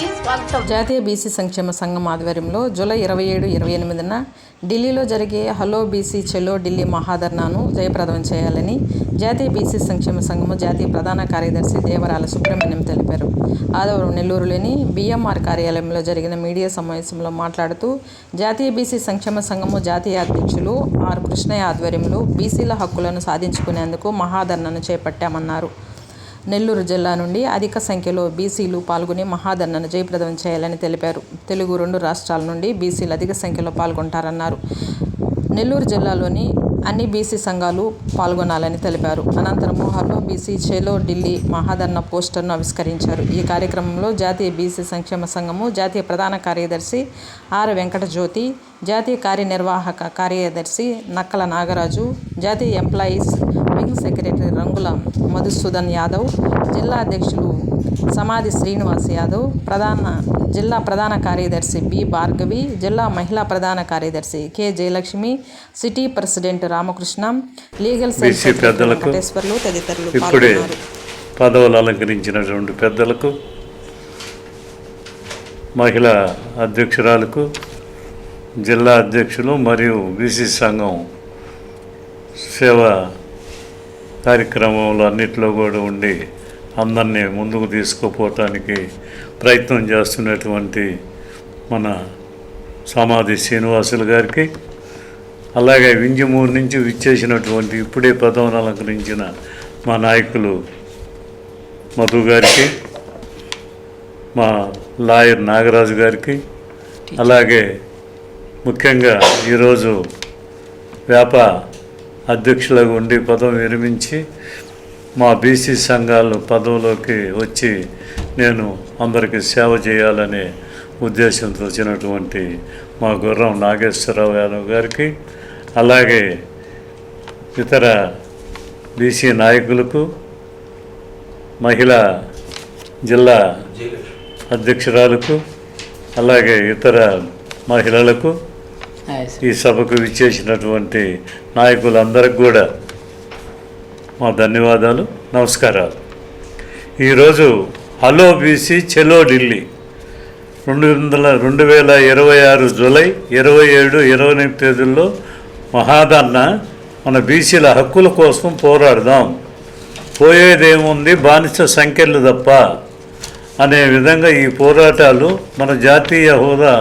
స్వాగతం. జాతీయ బీసీ సంక్షేమ సంఘం ఆధ్వర్యంలో జూలై 27, 28న ఢిల్లీలో జరిగే హలో బీసీ చెలో ఢిల్లీ మహాధర్నాను జయప్రదం చేయాలని జాతీయ బీసీ సంక్షేమ సంఘము జాతీయ ప్రధాన కార్యదర్శి దేవరాల సుబ్రహ్మణ్యం తెలిపారు. ఆదివారం నెల్లూరులోని బిఎంఆర్ కార్యాలయంలో జరిగిన మీడియా సమావేశంలో మాట్లాడుతూ జాతీయ బీసీ సంక్షేమ సంఘము జాతీయ అధ్యక్షులు ఆర్ కృష్ణయ్య ఆధ్వర్యంలో బీసీల హక్కులను సాధించుకునేందుకు మహాధర్నాను చేపట్టామన్నారు. నెల్లూరు జిల్లా నుండి అధిక సంఖ్యలో బీసీలు పాల్గొని మహాధర్నాను జయప్రదం చేయాలని తెలిపారు. తెలుగు 2 రాష్ట్రాల నుండి బీసీలు అధిక సంఖ్యలో పాల్గొంటారన్నారు. నెల్లూరు జిల్లాలోని అన్ని బీసీ సంఘాలు పాల్గొనాలని తెలిపారు. అనంతరం హలో బీసీ చెలో ఢిల్లీ మహాధర్నా పోస్టర్ను ఆవిష్కరించారు. ఈ కార్యక్రమంలో జాతీయ బీసీ సంక్షేమ సంఘము జాతీయ ప్రధాన కార్యదర్శి ఆర్ వెంకటజ్యోతి, జాతీయ కార్యనిర్వాహక కార్యదర్శి నక్కల నాగరాజు, జాతీయ ఎంప్లాయీస్ వింగ్ సెక్రటరీ రంగుల మధుసూదన్ యాదవ్, జిల్లా అధ్యక్షులు సమాధి శ్రీనివాస్ యాదవ్, జిల్లా ప్రధాన కార్యదర్శి బి భార్గవి, జిల్లా మహిళా ప్రధాన కార్యదర్శి K Jayalakshmi, city president Ramakrishna, legal cell Venkateswarlu తదితరులు పాల్గొన్నారు. పదవులు అలంకరించినటువంటి పెద్దలకు, మహిళా అధ్యక్షురాలకు, జిల్లా అధ్యక్షులు మరియు బీసీ సంఘం సేవా కార్యక్రమంలో అన్నింటిలో కూడా ఉండి అందరినీ ముందుకు తీసుకుపోవటానికి ప్రయత్నం చేస్తున్నటువంటి మన సమాధి శ్రీనివాసులు గారికి, అలాగే వింజమూరు నుంచి విచ్చేసినటువంటి ఇప్పుడే పదవిని అలంకరించిన మా నాయకులు మధు గారికి, మా లాయర్ నాగరాజు గారికి, అలాగే ముఖ్యంగా ఈరోజు అధ్యక్షులుగా ఉండి పదవి విరమించి మా బీసీ సంఘాలు పదవిలోకి వచ్చి నేను అందరికీ సేవ చేయాలనే ఉద్దేశంతో వచ్చినటువంటి మా గుర్రం నాగేశ్వరరావు యాదవ్ గారికి, అలాగే ఇతర బీసీ నాయకులకు, మహిళా జిల్లా అధ్యక్షురాలకు, అలాగే ఇతర మహిళలకు, ఈ సభకు విచ్చేసినటువంటి నాయకులందరికీ కూడా మా ధన్యవాదాలు, నమస్కారాలు. ఈరోజు హలో బీసీ చెలో ఢిల్లీ 2026 జూలై 27, 28 తేదీల్లో మహాధర్నా మన బీసీల హక్కుల కోసం పోరాడదాం, పోయేదేముంది బానిస సంఖ్యలు తప్ప అనే విధంగా ఈ పోరాటాలు మన జాతీయ హోదా,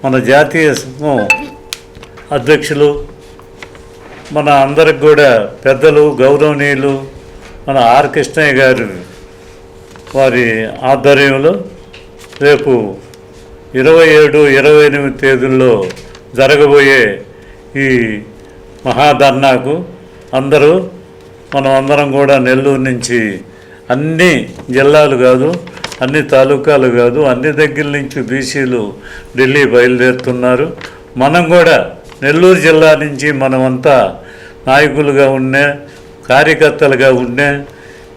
మన జాతీయ అధ్యక్షులు, మన అందరికి కూడా పెద్దలు గౌరవనీయులు మన ఆర్ కృష్ణయ్య గారు వారి ఆధ్వర్యంలో రేపు 27, 28 తేదీల్లో జరగబోయే ఈ మహాధర్నాకు మనం అందరం కూడా నెల్లూరు నుంచి అన్ని జిల్లాలు కాదు, అన్ని తాలూకాలు కాదు, అన్ని దగ్గర నుంచి బీసీలు ఢిల్లీ బయలుదేరుతున్నారు. మనం కూడా నెల్లూరు జిల్లా నుంచి మనమంతా నాయకులుగా ఉన్న, కార్యకర్తలుగా ఉన్న,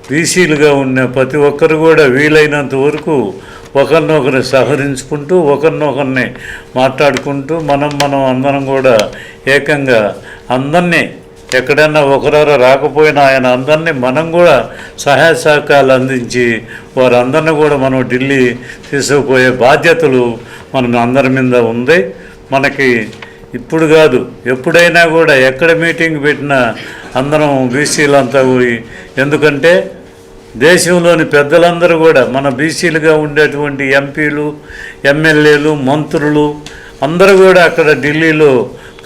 బీసీలుగా ఉన్న ప్రతి ఒక్కరు కూడా వీలైనంత వరకు ఒకరినొకరు సహకరించుకుంటూ, ఒకరినొకరిని మాట్లాడుకుంటూ మనం అందరం కూడా ఏకంగా అందరినీ ఎక్కడైనా ఒకరారు రాకపోయినా ఆయన అందరినీ మనం కూడా సహాయ సహకారాలు అందించి వారందరినీ కూడా మనం ఢిల్లీ తీసుకుపోయే బాధ్యతలు మన అందరి మీద ఉంది. మనకి ఇప్పుడు కాదు, ఎప్పుడైనా కూడా ఎక్కడ మీటింగ్ పెట్టినా అందరం బీసీలంతా పోయి, ఎందుకంటే దేశంలోని పెద్దలందరూ కూడా మన బీసీలుగా ఉండేటువంటి ఎంపీలు, ఎమ్మెల్యేలు, మంత్రులు అందరూ కూడా అక్కడ ఢిల్లీలో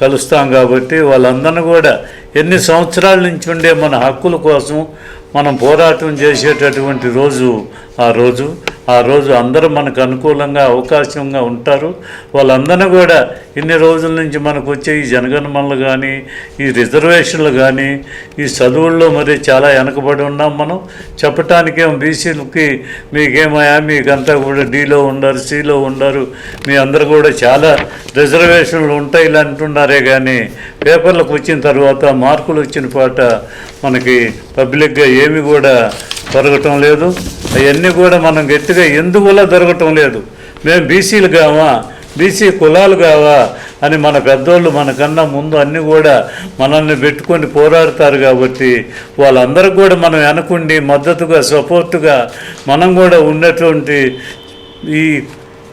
కలుస్తాం కాబట్టి వాళ్ళందరినీ కూడా ఎన్ని సంవత్సరాల నుంచి ఉండే మన హక్కుల కోసం మనం పోరాటం చేసేటటువంటి రోజు ఆ రోజు అందరూ మనకు అనుకూలంగా అవకాశంగా ఉంటారు. వాళ్ళందరినీ కూడా ఇన్ని రోజుల నుంచి మనకు వచ్చే ఈ జనగణమనలు కానీ, ఈ రిజర్వేషన్లు కానీ, ఈ చదువుల్లో మరి చాలా వెనకబడి ఉన్నాం. మనం చెప్పటానికేమో బీసీలకి మీకేమయా మీకంతా కూడా డీలో ఉండరు, సీలో ఉండరు, మీ అందరూ కూడా చాలా రిజర్వేషన్లు ఉంటాయి ఇలా అంటున్నారే కానీ పేపర్లకు వచ్చిన తర్వాత మార్కులు వచ్చిన పాట మనకి పబ్లిక్గా ఏమి కూడా దొరకటం లేదు. అవన్నీ కూడా మనం గట్టిగా ఎందువల్ల దొరకటం లేదు, మేము బీసీలు కావా, బీసీ కులాలు కావా అని మన పెద్దోళ్ళు మనకన్నా ముందు అన్నీ కూడా మనల్ని పెట్టుకొని పోరాడతారు. కాబట్టి వాళ్ళందరికీ కూడా మనం వెనకుండి మద్దతుగా, సపోర్టుగా మనం కూడా ఉన్నటువంటి ఈ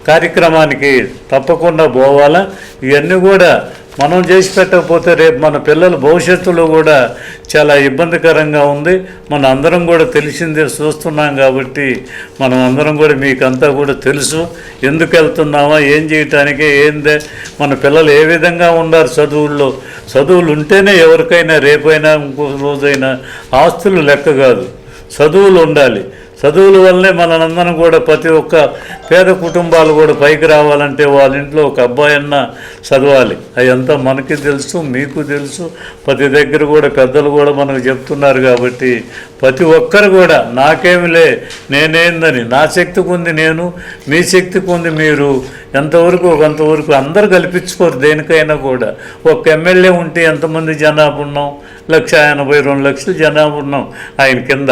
కార్యక్రమానికి తప్పకుండా పోవాలా. ఇవన్నీ కూడా మనం చేసి పెట్టకపోతే రేపు మన పిల్లల భవిష్యత్తులో కూడా చాలా ఇబ్బందికరంగా ఉంది. మన అందరం కూడా తెలిసిందే, చూస్తున్నాం కాబట్టి మనం అందరం కూడా మీకంతా కూడా తెలుసు ఎందుకు వెళ్తున్నామా, ఏం చేయటానికి, ఏందే మన పిల్లలు ఏ విధంగా ఉండారు చదువుల్లో. చదువులు ఉంటేనే ఎవరికైనా రేపైనా ఇంకో రోజైనా ఆస్తులు లెక్క కాదు, చదువులు ఉండాలి. చదువుల వల్లనే మనందరం కూడా ప్రతి ఒక్క పేద కుటుంబాలు కూడా పైకి రావాలంటే వాళ్ళ ఇంట్లో ఒక అబ్బాయి అన్న చదవాలి. అదంతా మనకి తెలుసు, మీకు తెలుసు. ప్రతి దగ్గర కూడా పెద్దలు కూడా మనకు చెప్తున్నారు కాబట్టి ప్రతి ఒక్కరు కూడా నాకేమిలే, నేనేందని, నా శక్తికి ఉంది నేను, మీ శక్తికి ఉంది మీరు, ఎంతవరకు కొంతవరకు అందరు కల్పించుకోరు. దేనికైనా కూడా ఒక ఎమ్మెల్యే ఉంటే ఎంతమంది జనాభా ఉన్నాం, 1,82 లక్షల జనాభా ఉన్నాం ఆయన కింద.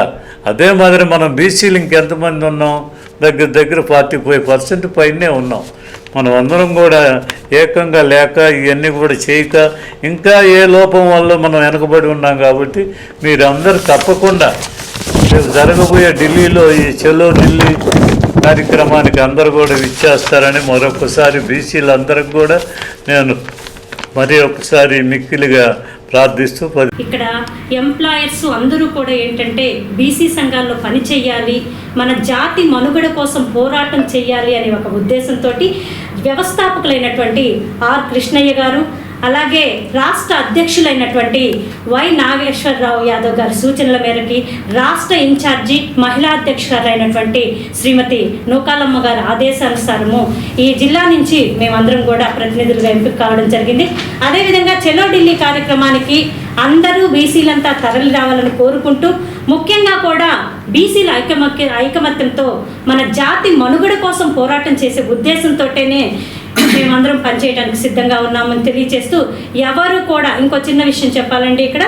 అదే మాదిరి మనం బీసీలు ఇంకెంతమంది ఉన్నాం, దగ్గర 45% పైనే ఉన్నాం. మనం అందరం కూడా ఏకంగా లేక ఇవన్నీ కూడా చేయక ఇంకా ఏ లోపం వల్ల మనం వెనకబడి ఉన్నాం. కాబట్టి మీరందరూ తప్పకుండా రేపు జరగబోయే ఢిల్లీలో ఈ చలో ఢిల్లీ కార్యక్రమానికి అందరూ కూడా విచ్చేస్తారని మరొకసారి బీసీలందరికి కూడా నేను మరి ఒకసారి మిక్కిలిగా ప్రార్థిస్తూ. ఇక్కడ ఎంప్లాయర్స్ అందరూ కూడా ఏంటంటే బీసీ సంఘాల్లో పని చేయాలి, మన జాతి మనుగడ కోసం పోరాటం చేయాలి అనే ఒక ఉద్దేశంతో వ్యవస్థాపకులైనటువంటి ఆర్ కృష్ణయ్య గారు, అలాగే రాష్ట్ర అధ్యక్షులైనటువంటి వై నాగేశ్వరరావు యాదవ్ గారి సూచనల మేరకి రాష్ట్ర ఇన్ఛార్జి మహిళా అధ్యక్షురాలైనటువంటి శ్రీమతి నూకాలమ్మ గారి ఆదేశానుసారము ఈ జిల్లా నుంచి మేమందరం కూడా ప్రతినిధులుగా ఎంపిక కావడం జరిగింది. అదేవిధంగా చలో ఢిల్లీ కార్యక్రమానికి అందరూ బీసీలంతా తరలి రావాలని కోరుకుంటూ, ముఖ్యంగా కూడా బీసీల ఐకమత్యంతో మన జాతి మనుగడ కోసం పోరాటం చేసే ఉద్దేశంతోనే మేమందరం పనిచేయడానికి సిద్ధంగా ఉన్నామని తెలియజేస్తూ, ఎవరు కూడా ఇంకో చిన్న విషయం చెప్పాలండి, ఇక్కడ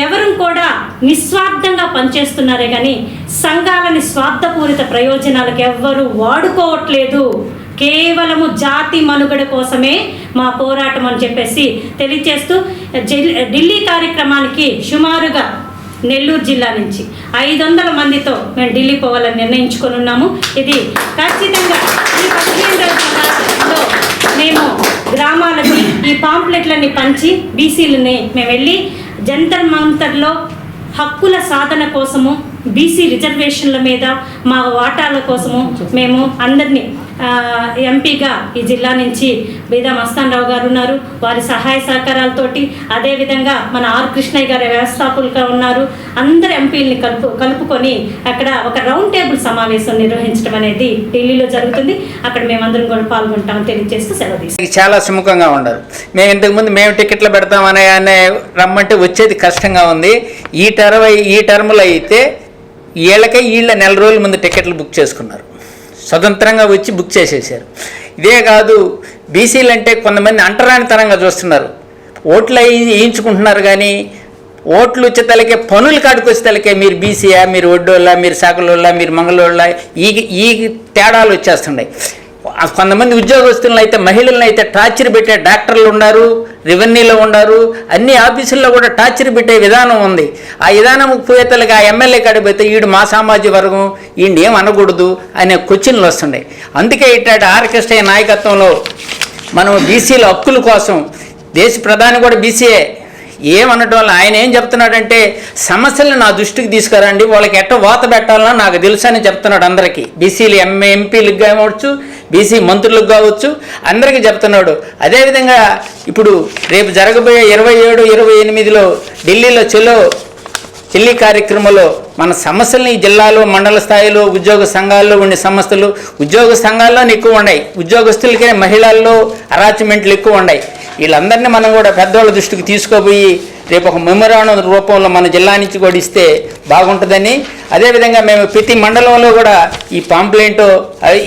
ఎవరు కూడా నిస్వార్థంగా పనిచేస్తున్నారే కానీ సంఘాలని స్వార్థపూరిత ప్రయోజనాలకు ఎవ్వరూ వాడుకోవట్లేదు. కేవలము జాతి మనుగడ కోసమే మా పోరాటం అని చెప్పేసి తెలియజేస్తూ, ఢిల్లీ కార్యక్రమానికి సుమారుగా నెల్లూరు జిల్లా నుంచి 500 మందితో మేము ఢిల్లీ పోవాలని నిర్ణయించుకొని ఉన్నాము. ఇది ఖచ్చితంగా ఈ 15 రోజుల్లో మేము గ్రామాలకి ఈ పాంప్లెట్లన్నీ పంచి బీసీలని మేము వెళ్ళి జంతర్ మంతర్లో హక్కుల సాధన కోసము, బీసీ రిజర్వేషన్ల మీద మా వాటాల కోసము మేము అందరినీ ఎంపీగా ఈ జిల్లా నుంచి బీదా మస్తానరావు గారు ఉన్నారు, వారి సహాయ సహకారాలతోటి, అదేవిధంగా మన ఆర్ కృష్ణయ్య గారి వ్యవస్థాపకులుగా ఉన్నారు. అందరు ఎంపీలని కలుపుకొని అక్కడ ఒక రౌండ్ టేబుల్ సమావేశం నిర్వహించడం అనేది ఢిల్లీలో జరుగుతుంది. అక్కడ మేమందరం కూడా పాల్గొంటామని తెలియజేస్తూ సెలవు తీసుకుంటాం. చాలా సుముఖంగా ఉండరు. మేము ఇంతకుముందు మేము టికెట్లు పెడతామనే రమ్మంటే వచ్చేది కష్టంగా ఉంది. ఈ టర్మ్లో అయితే వీళ్ళ నెల రోజుల ముందు టికెట్లు బుక్ చేసుకున్నారు, స్వతంత్రంగా వచ్చి బుక్ చేసేసారు. ఇదే కాదు, బీసీలు అంటే కొంతమంది అంటరానితనంగా చూస్తున్నారు. ఓట్లు వేయించుకుంటున్నారు కానీ ఓట్లు వచ్చే తలకే, పనులు కాడికి వచ్చే తలకే మీరు బీసీయా, మీరు ఒడ్డోళ్ళ, మీరు సాకులోళ్ళ, మీరు మంగళోళ్ళ, ఈ తేడాలు వచ్చేస్తున్నాయి. కొంతమంది ఉద్యోగస్తులను అయితే, మహిళలను అయితే టార్చర్ పెట్టే డాక్టర్లు ఉన్నారు, రెవెన్యూలో ఉన్నారు, అన్ని ఆఫీసుల్లో కూడా టార్చర్ పెట్టే విధానం ఉంది. ఆ విధానం పోయేతలకి ఆ ఎమ్మెల్యే కాడికి పోతే ఈడు మా సామాజిక వర్గం, ఈయన ఏం అనకూడదు అనే క్వశ్చన్లు వస్తున్నాయి. అందుకే ఇట్లాంటి ఆర్కెస్ట్రా నాయకత్వంలో మనం బీసీల హక్కుల కోసం, దేశ ప్రధాని కూడా బీసీఏ, ఏమనటం వల్ల ఆయన ఏం చెప్తున్నాడంటే సమస్యలను నా దృష్టికి తీసుకురండి, వాళ్ళకి ఎట్ట వాత పెట్టాలనో నాకు తెలుసు అని చెప్తున్నాడు అందరికీ. బీసీలు ఎంపీలకు కావచ్చు, బీసీ మంత్రులకు కావచ్చు, అందరికీ చెప్తున్నాడు. అదేవిధంగా ఇప్పుడు రేపు జరగబోయే 27, 28లో ఢిల్లీలో చెల్లి కార్యక్రమంలో మన సమస్యలను ఈ జిల్లాలో, మండల స్థాయిలో, ఉద్యోగ సంఘాల్లో ఉండే సమస్యలు, ఉద్యోగ సంఘాల్లోనే ఎక్కువ ఉన్నాయి, ఉద్యోగస్తులకే మహిళల్లో అరాచ్మెంట్లు ఎక్కువ ఉన్నాయి. వీళ్ళందరినీ మనం కూడా పెద్దవాళ్ళ దృష్టికి తీసుకోబోయి రేపు ఒక మెమోరాండం రూపంలో మన జిల్లా నుంచి కూడా ఇస్తే బాగుంటుందని, అదేవిధంగా మేము ప్రతి మండలంలో కూడా ఈ పాంప్లెంట్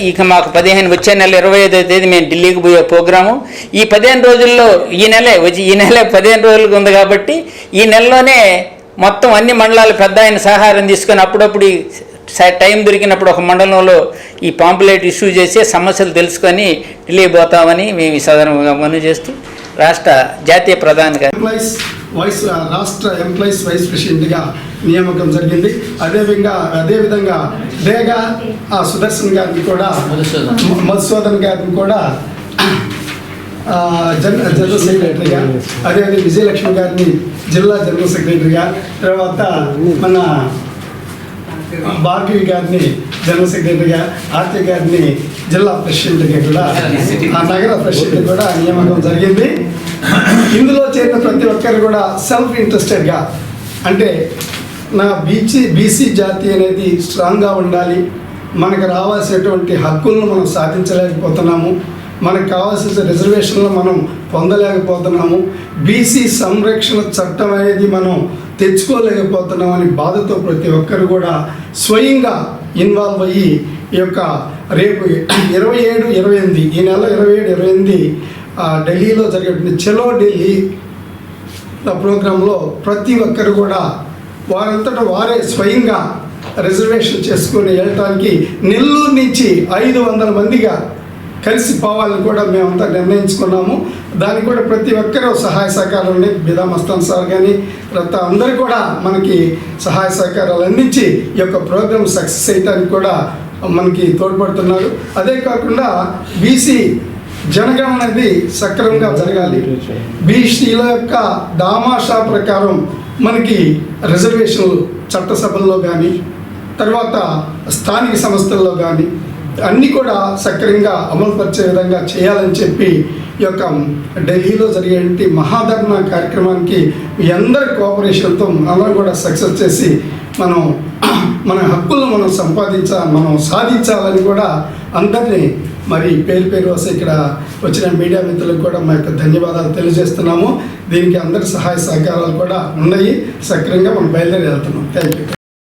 ఇక మాకు 15 వచ్చే నెల 25వ తేదీ మేము ఢిల్లీకి పోయే ప్రోగ్రాము. ఈ 15 రోజుల్లో ఈ నెల 15 రోజులకు ఉంది కాబట్టి ఈ నెలలోనే మొత్తం అన్ని మండలాలు పెద్ద ఆయన సహకారం తీసుకొని అప్పుడప్పుడు టైం దొరికినప్పుడు ఒక మండలంలో ఈ పాంప్లెట్ ఇష్యూ చేసి సమస్యలు తెలుసుకొని ఢిల్లీ పోతామని మేము ఈ సాధారణంగా మనవి చేస్తూ రాష్ట్ర జాతీయ ప్రధానిగా రాష్ట్ర ఎంప్లాయీస్ వైస్ ప్రెసిడెంట్గా నియామకం జరిగింది. అదేవిధంగా డేగా సుదర్శన్ గారిని కూడా మధుసూదన్ గారిని కూడా జనరల్ సెక్రటరీగా, అదేవిధంగా విజయలక్ష్మి గారిని జిల్లా జనరల్ సెక్రటరీగా, తర్వాత మన భార్గవి గారిని జనరల్ సెక్రటరీగా, ఆర్తి గారిని జిల్లా ప్రెసిడెంట్గా కూడా నగర ప్రెసిడెంట్ కూడా నియామకం జరిగింది. ఇందులో చేరిన ప్రతి ఒక్కరు కూడా సెల్ఫ్ ఇంట్రెస్టెడ్గా, అంటే నా బీసీ జాతి అనేది స్ట్రాంగ్గా ఉండాలి, మనకు రావాల్సినటువంటి హక్కులను మనం సాధించలేకపోతున్నాము, మనకు కావాల్సిన రిజర్వేషన్లు మనం పొందలేకపోతున్నాము, బీసీ సంరక్షణ చట్టం అనేది మనం తెచ్చుకోలేకపోతున్నామని బాధతో ప్రతి ఒక్కరు కూడా స్వయంగా ఇన్వాల్వ్ అయ్యి ఈ యొక్క రేపు 27, 28 ఈ నెల 27, 28 ఢిల్లీలో జరిగే చలో ఢిల్లీ ప్రోగ్రాంలో ప్రతి ఒక్కరు కూడా వారంతటా వారే స్వయంగా రిజర్వేషన్ చేసుకుని వెళ్ళటానికి నెల్లూరు నుంచి 500 మందిగా కలిసి పోవాలని కూడా మేమంతా నిర్ణయించుకున్నాము. దానికి కూడా ప్రతి ఒక్కరూ సహాయ సహకారాలు ఉన్నాయి. బిదా మస్తాన్ సార్ కానీ తర్వాత అందరూ కూడా మనకి సహాయ సహకారాలు అందించి ఈ యొక్క ప్రోగ్రాం సక్సెస్ అయ్యడానికి కూడా మనకి తోడ్పడుతున్నారు. అదే కాకుండా బీసీ జనగణన అనేది సక్రమంగా జరగాలి. బీసీల యొక్క దామాషా ప్రకారం మనకి రిజర్వేషన్లు చట్టసభల్లో కానీ తర్వాత స్థానిక సంస్థల్లో కానీ అన్నీ కూడా సక్రమంగా అమలుపరిచే విధంగా చేయాలని చెప్పి ఈ యొక్క ఢిల్లీలో జరిగే మహాధర్నా కార్యక్రమానికి మీ అందరి కోఆపరేషన్తో మనం కూడా సక్సెస్ చేసి మన హక్కులను మనం సాధించాలని కూడా అందరినీ మరి పేరు వస్తే ఇక్కడ వచ్చిన మీడియా మిత్రులకు కూడా మా యొక్క ధన్యవాదాలు తెలియజేస్తున్నాము. దీనికి అందరి సహాయ సహకారాలు కూడా ఉన్నాయి. సక్రమంగా మనం బయలుదేరి వెళ్తున్నాం. Thank you.